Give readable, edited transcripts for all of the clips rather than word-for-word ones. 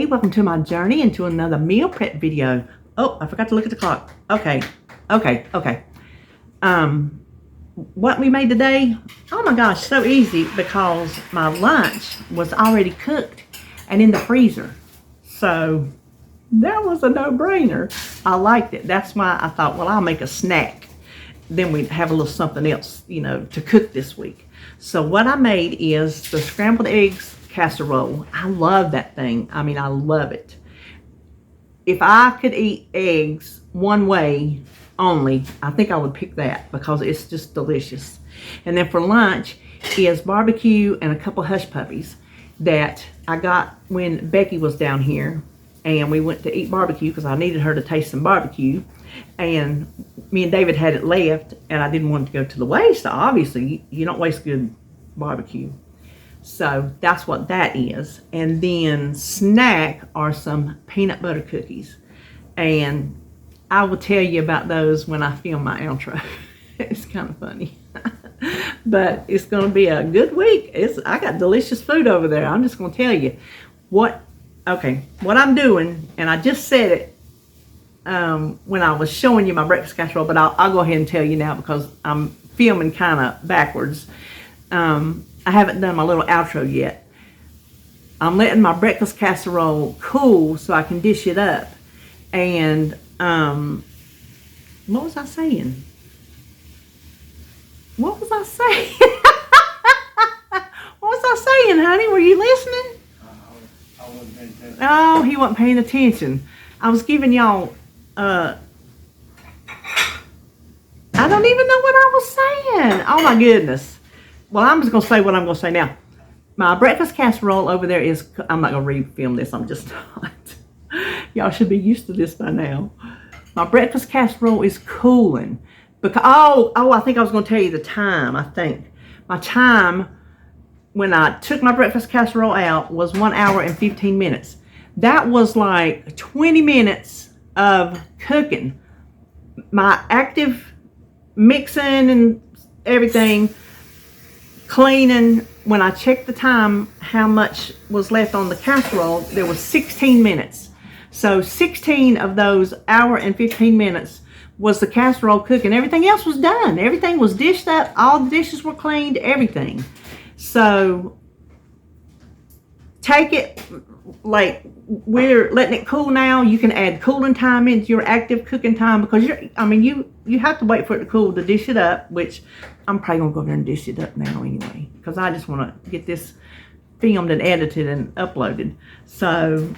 everybody. Welcome to my journey into another meal prep video. Oh, I forgot to look at the clock. Okay. What we made today, oh my gosh, so easy because my lunch was already cooked and in the freezer. So that was a no-brainer. I liked it. That's why I thought, well, I'll make a snack. Then we'd have a little something else, to cook this week. So what I made is the scrambled eggs casserole. I love that thing. I mean, I love it. If I could eat eggs one way only, I think I would pick that because it's just delicious. And then for lunch is barbecue and a couple hush puppies that I got when Becky was down here, and we went to eat barbecue because I needed her to taste some barbecue, and me and David had it left and I didn't want it to go to the waste. Obviously you don't waste good barbecue. So that's what that is. And then snack are some peanut butter cookies, and I will tell you about those when I film my outro. It's kind of funny. But it's going to be a good week. I got delicious food over there. I'm just going to tell you what I'm doing, and I just said it when I was showing you my breakfast casserole, but I'll go ahead and tell you now because I'm filming kind of backwards. I haven't done my little outro yet. I'm letting my breakfast casserole cool so I can dish it up. And what was I saying? What was I saying? What was I saying, honey? Were you listening? I wasn't paying attention. Oh, he wasn't paying attention. I was giving y'all, I don't even know what I was saying. Oh my goodness. Well, I'm just going to say what I'm going to say now. My breakfast casserole over there is, I'm not going to re-film this. I'm just not. Y'all should be used to this by now. My breakfast casserole is cooling. Because, I think I was going to tell you the time, I think. My time when I took my breakfast casserole out was 1 hour and 15 minutes. That was like 20 minutes of cooking. My active mixing and everything, cleaning, when I checked the time, how much was left on the casserole, there was 16 minutes. So 16 of those hour and 15 minutes was the casserole cooking. Everything else was done. Everything was dished up. All the dishes were cleaned, everything. So take it, like we're letting it cool now. You can add cooling time into your active cooking time because you have to wait for it to cool to dish it up, which I'm probably going to go over there and dish it up now anyway because I just want to get this filmed and edited and uploaded. So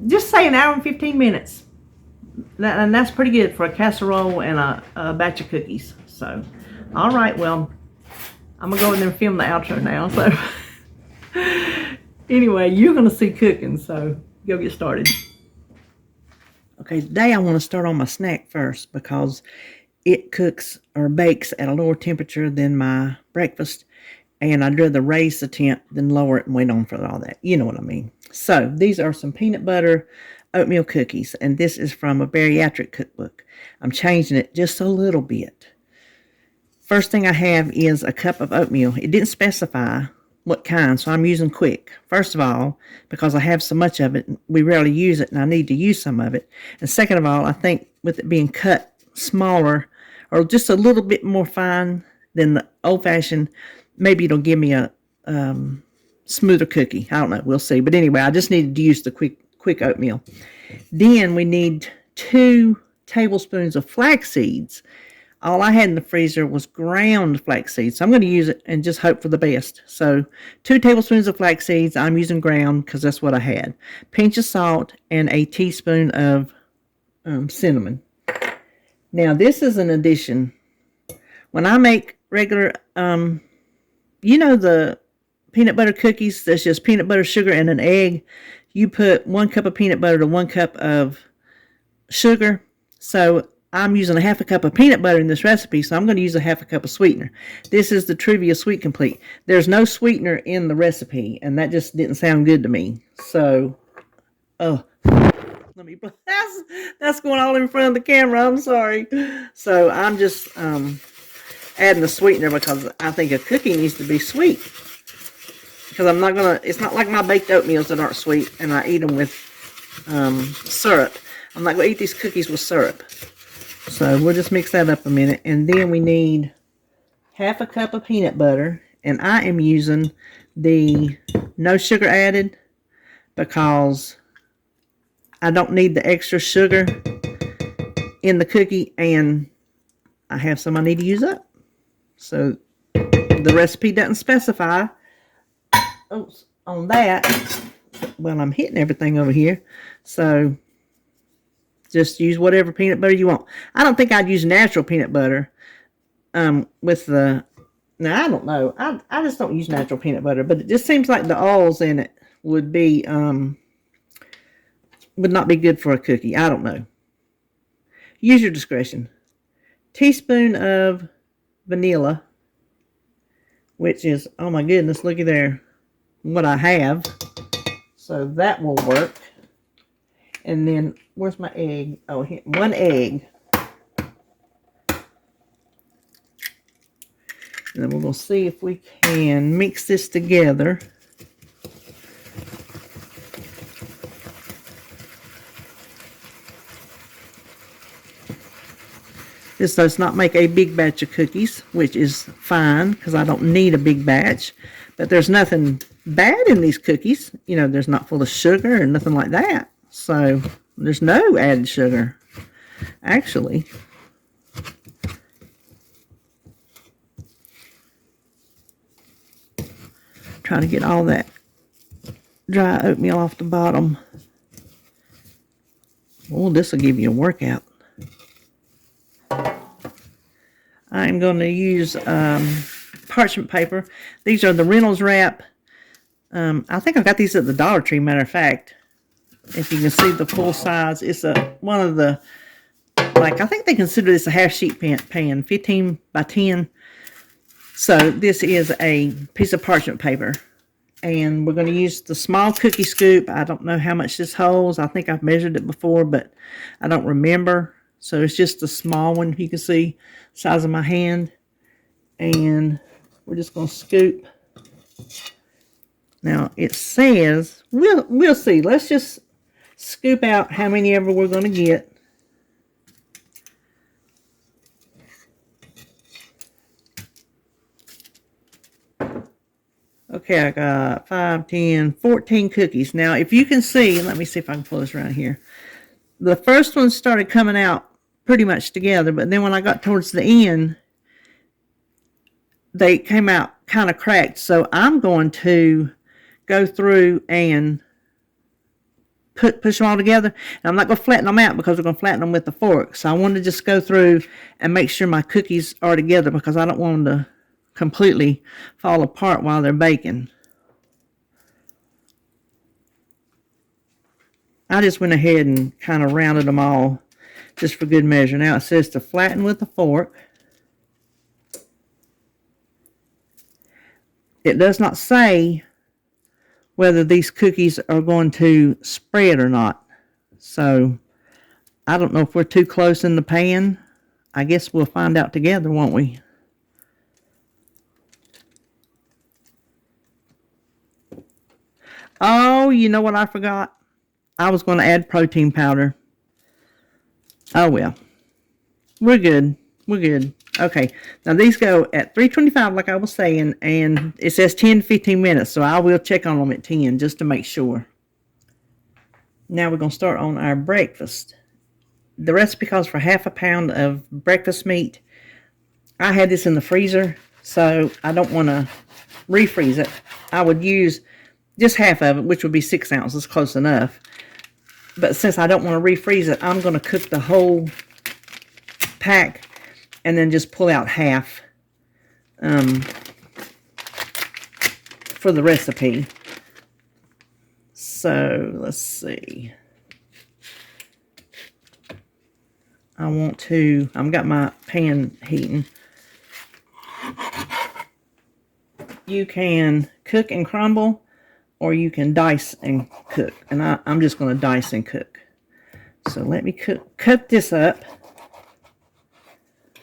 just say an hour and 15 minutes. And that's pretty good for a casserole and a batch of cookies. So, all right, well, I'm going to go in there and film the outro now. So, anyway, you're going to see cooking, so go get started. Okay, today I want to start on my snack first because it cooks or bakes at a lower temperature than my breakfast, and I'd rather raise the temp than lower it and wait on for all that. You know what I mean. So, these are some peanut butter oatmeal cookies, and this is from a bariatric cookbook. I'm changing it just a little bit. First thing I have is a cup of oatmeal. It didn't specify what kind, so I'm using quick. First of all, because I have so much of it, we rarely use it, and I need to use some of it. And second of all, I think with it being cut smaller or just a little bit more fine than the old-fashioned, maybe it'll give me a smoother cookie. I don't know. We'll see. But anyway, I just needed to use the quick oatmeal. Then we need 2 tablespoons of flax seeds. All I had in the freezer was ground flax seeds. So I'm going to use it and just hope for the best. So 2 tablespoons of flax seeds. I'm using ground because that's what I had. Pinch of salt and a teaspoon of cinnamon. Now this is an addition. When I make regular, the peanut butter cookies, that's just peanut butter, sugar, and an egg. You put 1 cup of peanut butter to 1 cup of sugar. So I'm using a half a cup of peanut butter in this recipe, so I'm going to use a half a cup of sweetener. This is the Trivia Sweet Complete. There's no sweetener in the recipe, and that just didn't sound good to me. So, that's going all in front of the camera. I'm sorry. So I'm just adding the sweetener because I think a cookie needs to be sweet. because I'm not gonna, it's not like my baked oatmeals that aren't sweet and I eat them with syrup. I'm not gonna eat these cookies with syrup. So we'll just mix that up a minute. And then we need half a cup of peanut butter. And I am using the no sugar added because I don't need the extra sugar in the cookie, and I have some I need to use up. So the recipe doesn't specify on that. Well, I'm hitting everything over here. So just use whatever peanut butter you want. I don't think I'd use natural peanut butter with the... Now, I don't know. I just don't use natural peanut butter, but it just seems like the oils in it would be... would not be good for a cookie. I don't know. Use your discretion. Teaspoon of vanilla, which is, oh my goodness, looky there, what I have. So that will work. And then, where's my egg? Oh, here, 1 egg. And then we're going to see if we can mix this together. This does not make a big batch of cookies, which is fine because I don't need a big batch. But there's nothing bad in these cookies. You know, there's not full of sugar or nothing like that. So there's no added sugar, actually. Trying to get all that dry oatmeal off the bottom. Oh, this will give you a workout. I'm going to use parchment paper. These are the Reynolds wrap. I think I got these at the Dollar Tree, matter of fact. If you can see the full size, it's one of the, like, I think they consider this a half sheet pan, 15 by 10. So this is a piece of parchment paper. And we're going to use the small cookie scoop. I don't know how much this holds. I think I've measured it before, but I don't remember. So it's just a small one, you can see, size of my hand. And we're just going to scoop. Now it says, we'll see. Let's just scoop out how many ever we're going to get. Okay, I got 5, 10, 14 cookies. Now, if you can see, let me see if I can pull this around here. The first one started coming out pretty much together, but then when I got towards the end, they came out kind of cracked. So I'm going to go through and push them all together. And I'm not going to flatten them out because we're going to flatten them with the fork. So I want to just go through and make sure my cookies are together because I don't want them to completely fall apart while they're baking. I just went ahead and kind of rounded them all just for good measure. Now it says to flatten with a fork. It does not say whether these cookies are going to spread or not. So I don't know if we're too close in the pan. I guess we'll find out together, won't we? Oh, you know what I forgot? I was going to add protein powder. Oh, well. We're good. We're good. Okay. Now, these go at 325, like I was saying, and it says 10 to 15 minutes, so I will check on them at 10 just to make sure. Now, we're going to start on our breakfast. The recipe calls for half a pound of breakfast meat. I had this in the freezer, so I don't want to refreeze it. I would use just half of it, which would be 6 ounces, close enough. But since I don't want to refreeze it, I'm going to cook the whole pack and then just pull out half for the recipe. So, let's see. I've got my pan heating. You can cook and crumble, or you can dice and cook. And I'm just going to dice and cook. So let me cut this up.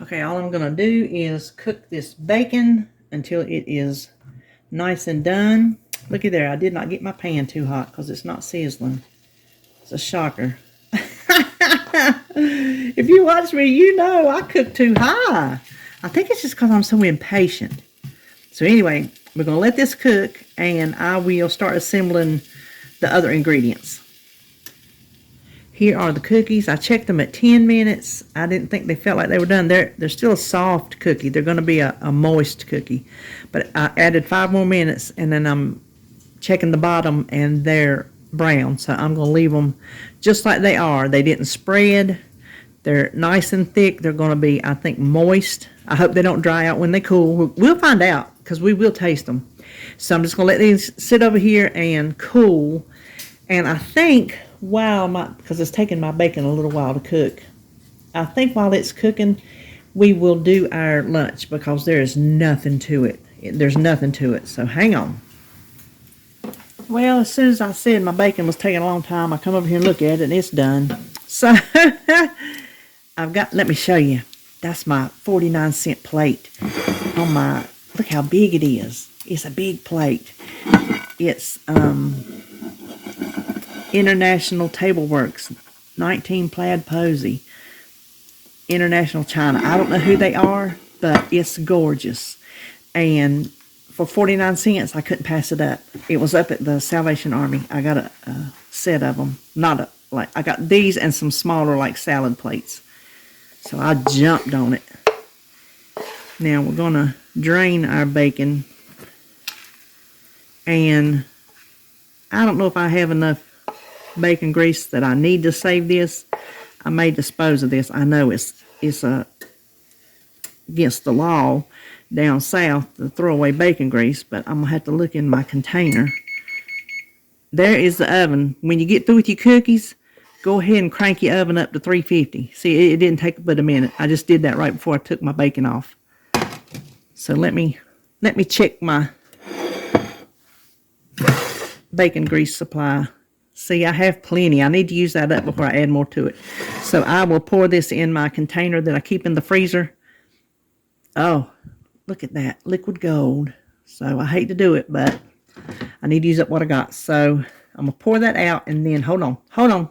Okay, all I'm going to do is cook this bacon until it is nice and done. Looky there, I did not get my pan too hot because it's not sizzling. It's a shocker. If you watch me, you know I cook too high. I think it's just because I'm so impatient. So anyway, we're going to let this cook, and I will start assembling the other ingredients. Here are the cookies. I checked them at 10 minutes. I didn't think they felt like they were done. They're still a soft cookie. They're going to be a moist cookie. But I added 5 more minutes, and then I'm checking the bottom, and they're brown. So I'm going to leave them just like they are. They didn't spread. They're nice and thick. They're going to be, I think, moist. I hope they don't dry out when they cool. We'll find out because we will taste them. So I'm just going to let these sit over here and cool. And I think because it's taking my bacon a little while to cook, I think while it's cooking, we will do our lunch because there is nothing to it. There's nothing to it. So hang on. Well, as soon as I said my bacon was taking a long time, I come over here and look at it, and it's done. So let me show you. That's my 49-cent plate on my, look how big it is. It's a big plate. It's International Table Works, 19 Plaid Posy, International China. I don't know who they are, but it's gorgeous. And for 49 cents, I couldn't pass it up. It was up at the Salvation Army. I got a set of them. I got these and some smaller like salad plates. So I jumped on it. Now we're going to drain our bacon. And I don't know if I have enough bacon grease that I need to save this. I may dispose of this. I know it's against the law down south to throw away bacon grease, but I'm going to have to look in my container. There is the oven. When you get through with your cookies, go ahead and crank your oven up to 350. See, it didn't take but a minute. I just did that right before I took my bacon off. So let me check my bacon grease supply. See, I have plenty. I need to use that up before I add more to it. So I will pour this in my container that I keep in the freezer. Oh, look at that. Liquid gold. So I hate to do it, but I need to use up what I got. So I'm going to pour that out, and then, hold on.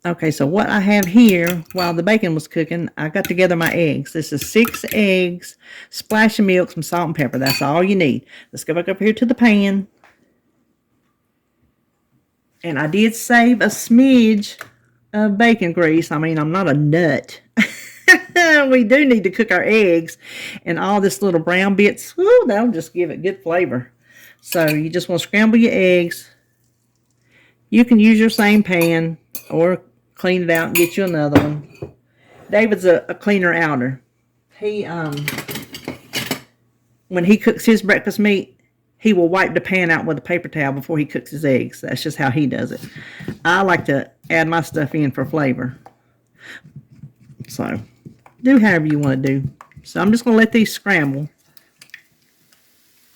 Okay, so what I have here, while the bacon was cooking, I got together my eggs. This is 6 eggs, splash of milk, some salt and pepper. That's all you need. Let's go back up here to the pan. And I did save a smidge of bacon grease. I mean, I'm not a nut. We do need to cook our eggs. And all this little brown bits, whoo, that'll just give it good flavor. So you just want to scramble your eggs. You can use your same pan or clean it out and get you another one. David's a cleaner outer. He, when he cooks his breakfast meat, he will wipe the pan out with a paper towel before he cooks his eggs. That's just how he does it. I like to add my stuff in for flavor. So, do however you want to do. So, I'm just going to let these scramble.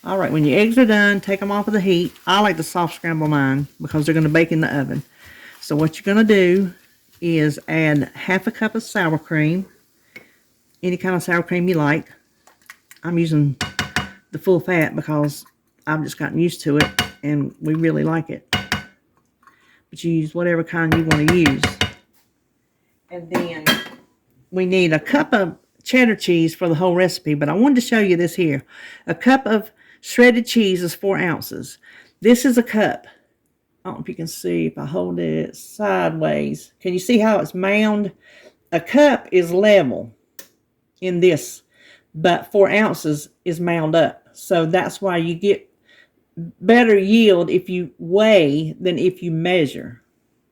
Alright, when your eggs are done, take them off of the heat. I like to soft scramble mine because they're going to bake in the oven. So, what you're going to do is add half a cup of sour cream. Any kind of sour cream you like. I'm using the full fat because I've just gotten used to it, and we really like it. But you use whatever kind you want to use. And then we need a cup of cheddar cheese for the whole recipe, but I wanted to show you this here. A cup of shredded cheese is 4 ounces. This is a cup. I don't know if you can see if I hold it sideways. Can you see how it's mound? A cup is level in this, but 4 ounces is mound up. So that's why you get better yield if you weigh than if you measure.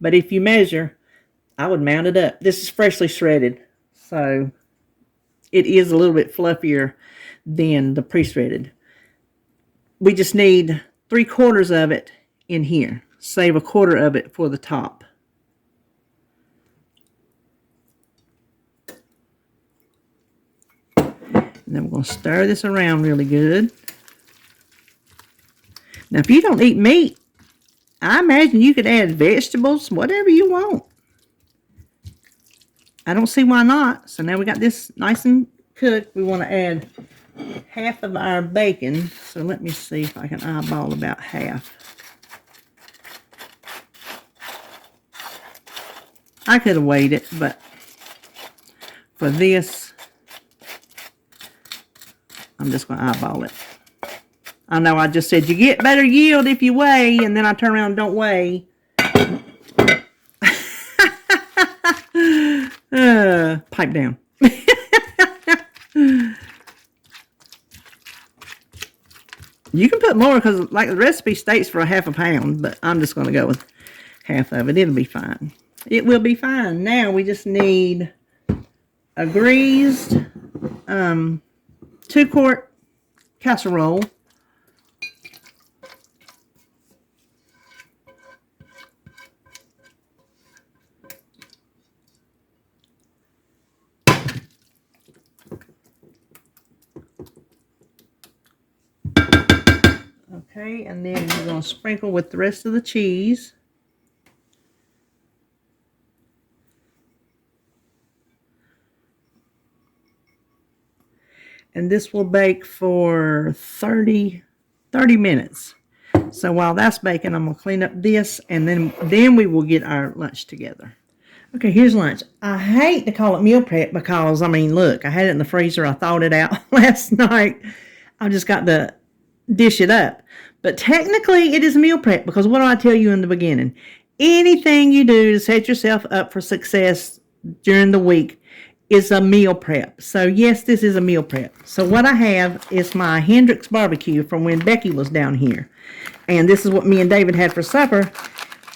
But if you measure, I would mound it up. This is freshly shredded, so it is a little bit fluffier than the pre-shredded. We just need 3/4 of it in here. Save 1/4 of it for the top. And then we're going to stir this around really good. Now, if you don't eat meat, I imagine you could add vegetables, whatever you want. I don't see why not. So now we got this nice and cooked. We want to add half of our bacon. So let me see if I can eyeball about half. I could have weighed it, but for this, I'm just going to eyeball it. I know I just said you get better yield if you weigh, and then I turn around and don't weigh. Pipe down. You can put more because like the recipe states for a half a pound, but I'm just going to go with half of it. It'll be fine. It will be fine. Now we just need a greased 2-quart casserole. Okay, and then we're going to sprinkle with the rest of the cheese. And this will bake for 30 minutes. So while that's baking, I'm going to clean up this, and then we will get our lunch together. Okay, here's lunch. I hate to call it meal prep because, I mean, look, I had it in the freezer. I thawed it out last night. I just got to dish it up. But technically, it is meal prep because what do I tell you in the beginning? Anything you do to set yourself up for success during the week is a meal prep. So, yes, this is a meal prep. So, what I have is my Hendrix barbecue from when Becky was down here. And this is what me and David had for supper.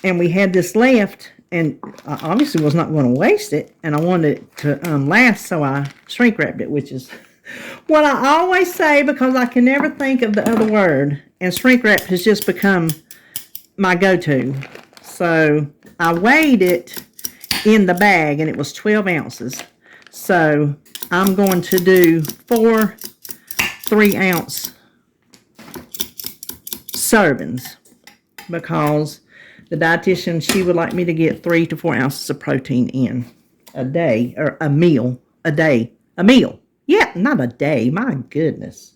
And we had this left. And I obviously was not going to waste it. And I wanted it to last, so I shrink wrapped it, which is what I always say because I can never think of the other word. And shrink wrap has just become my go-to. So I weighed it in the bag, and it was 12 ounces. So I'm going to do 4 3-ounce servings because the dietitian, she would like me to get 3 to 4 ounces of protein in a day, or a meal a day. A meal. Yeah, not a day. My goodness.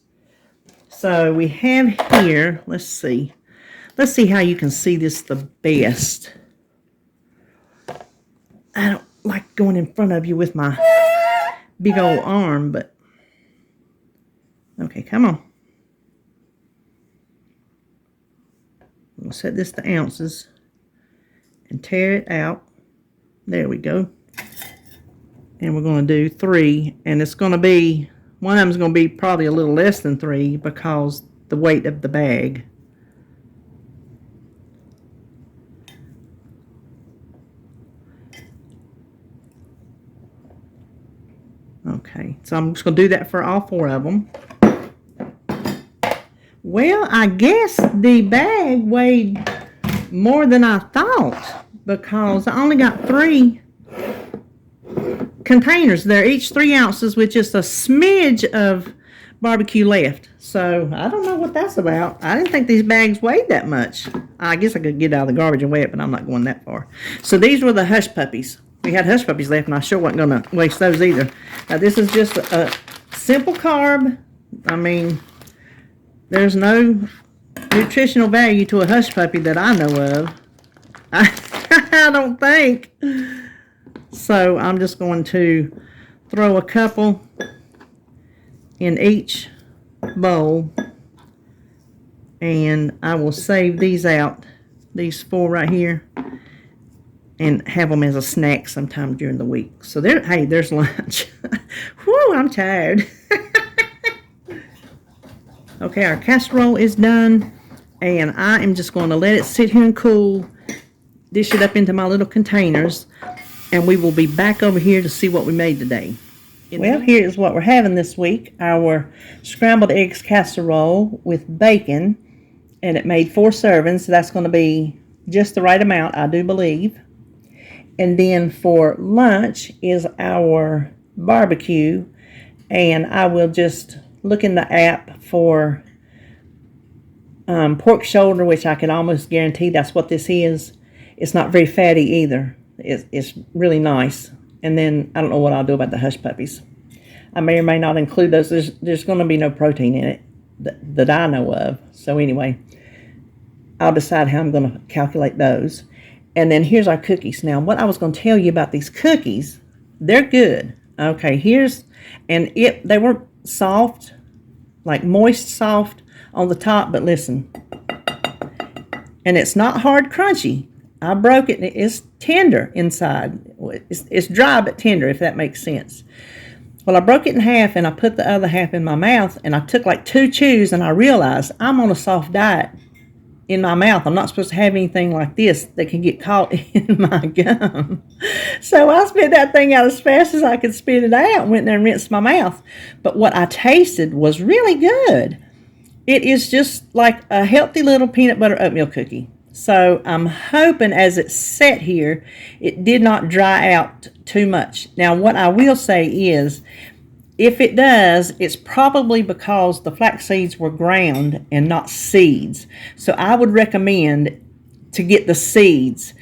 So we have here, let's see. Let's see how you can see this the best. I don't like going in front of you with my big old arm, but okay, come on. We'll set this to ounces and tear it out. There we go. And we're going to do 3, and it's going to be, one of them is going to be probably a little less than 3 because the weight of the bag. Okay, so I'm just going to do that for all 4 of them. Well, I guess the bag weighed more than I thought because I only got 3 containers. They're each 3 ounces with just a smidge of barbecue left. So I don't know what that's about. I didn't think these bags weighed that much. I guess I could get out of the garbage and weigh it, but I'm not going that far. So these were the hush puppies. We had hush puppies left, and I sure wasn't going to waste those either. Now this is just a simple carb. I mean, there's no nutritional value to a hush puppy that I know of. I don't think. So I'm just going to throw a couple in each bowl, and I will save these out, these 4 right here, and have them as a snack sometime during the week. So there, hey, there's lunch. Whew, I'm tired. Okay, our casserole is done, and I am just going to let it sit here and cool, dish it up into my little containers, and we will be back over here to see what we made today. Well, here is what we're having this week. Our scrambled eggs casserole with bacon, and it made 4 servings, so that's going to be just the right amount, I do believe. And then for lunch is our barbecue, and I will just look in the app for pork shoulder, which I can almost guarantee that's what this is. It's not very fatty either. It's really nice. And then I don't know what I'll do about the hush puppies. I may or may not include those. There's going to be no protein in it that I know of. So anyway, I'll decide how I'm going to calculate those. And then here's our cookies. Now, what I was going to tell you about these cookies, they're good. Okay, they were soft, like moist soft on the top, but listen. And it's not hard crunchy. I broke it, and it's tender inside. It's dry but tender, if that makes sense. Well, I broke it in half, and I put the other half in my mouth, and I took like 2 chews, and I realized I'm on a soft diet in my mouth. I'm not supposed to have anything like this that can get caught in my gum. So I spit that thing out as fast as I could spit it out and went there and rinsed my mouth. But what I tasted was really good. It is just like a healthy little peanut butter oatmeal cookie. So I'm hoping as it's set here, it did not dry out too much. Now, what I will say is, if it does, it's probably because the flax seeds were ground and not seeds. So I would recommend to get the seeds.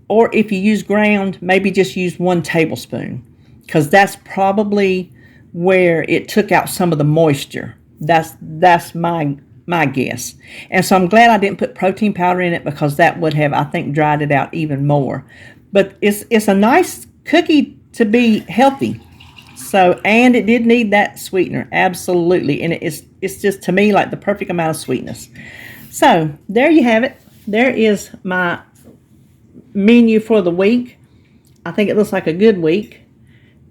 Or if you use ground, maybe just use 1 tablespoon. Because that's probably where it took out some of the moisture. That's my guess. And so I'm glad I didn't put protein powder in it, because that would have, I think, dried it out even more. But it's a nice cookie to be healthy. So, and it did need that sweetener, absolutely. And it's just, to me, like the perfect amount of sweetness. So, there you have it. There is my menu for the week. I think it looks like a good week.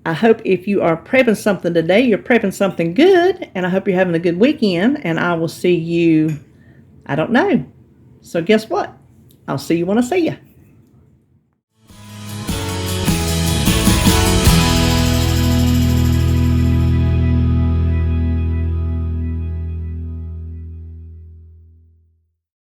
I hope if you are prepping something today, you're prepping something good. And I hope you're having a good weekend. And I will see you, I don't know. So, guess what? I'll see you when I see you.